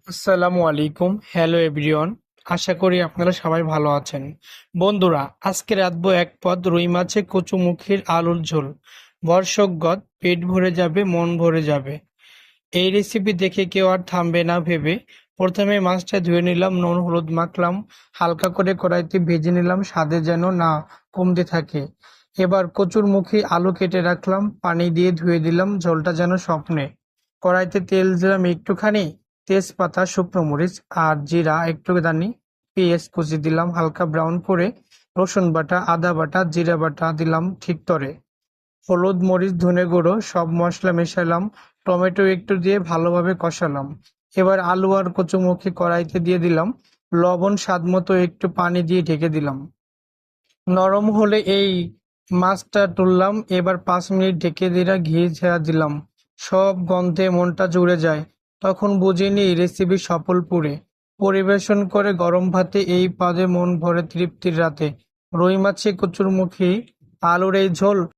আসসালামু আলাইকুম, hello everyone. আশা করি আপনারা সবাই ভালো আছেন। বন্ধুরা, আজকে রাঁধবো এক পদ রুই মাছে কচুমুখির আলুর ঝোল। ভরসজ্ঞত, পেট ভরে যাবে, মন ভরে যাবে। এই রেসিপি দেখে কেউ আর থামবে না ভেবে প্রথমে মাছটা ধুয়ে নিলাম, নুন হলুদ মাখলাম, হালকা করে কড়াইতে ভেজে নিলাম, স্বাদে যেন না কমতে থাকে। এবার কচুরমুখী আলু কেটে রাখলাম, পানি দিয়ে ধুয়ে দিলাম, ঝোলটা যেন স্বপ্নে। কড়াইতে তেল দিলাম একটুখানি, তেজপাতা, শুকনো মরিচ আর জিরা একটুখানি, পেঁয়াজ কুচি দিলাম হালকা ব্রাউন করে, রসুন বাটা, আদা বাটা, জিরা বাটা দিলাম ঠিক তরে, হলুদ মরিচ ধনে গুঁড়ো সব মশলা মেশালাম, টমেটো একটু দিয়ে ভালোভাবে কষালাম। এবার আলু আর কচুমুখী কড়াইতে দিয়ে দিলাম, লবণ স্বাদ মতো, একটু পানি দিয়ে ঢেকে দিলাম। নরম হলে এই মাছটা তুললাম, এবার 5 মিনিট ঢেকে দিয়ে ঘি ছেড়ে দিলাম, সব গন্ধে মনটা জুড়ে যায়। তখন বুঝিনি রেসিপি সফল পুরে পরিবেশন করে গরম ভাতে, এই পদে মন ভরে তৃপ্তির রাতে। রুই মাছে কচুরমুখী আলুর এই ঝোল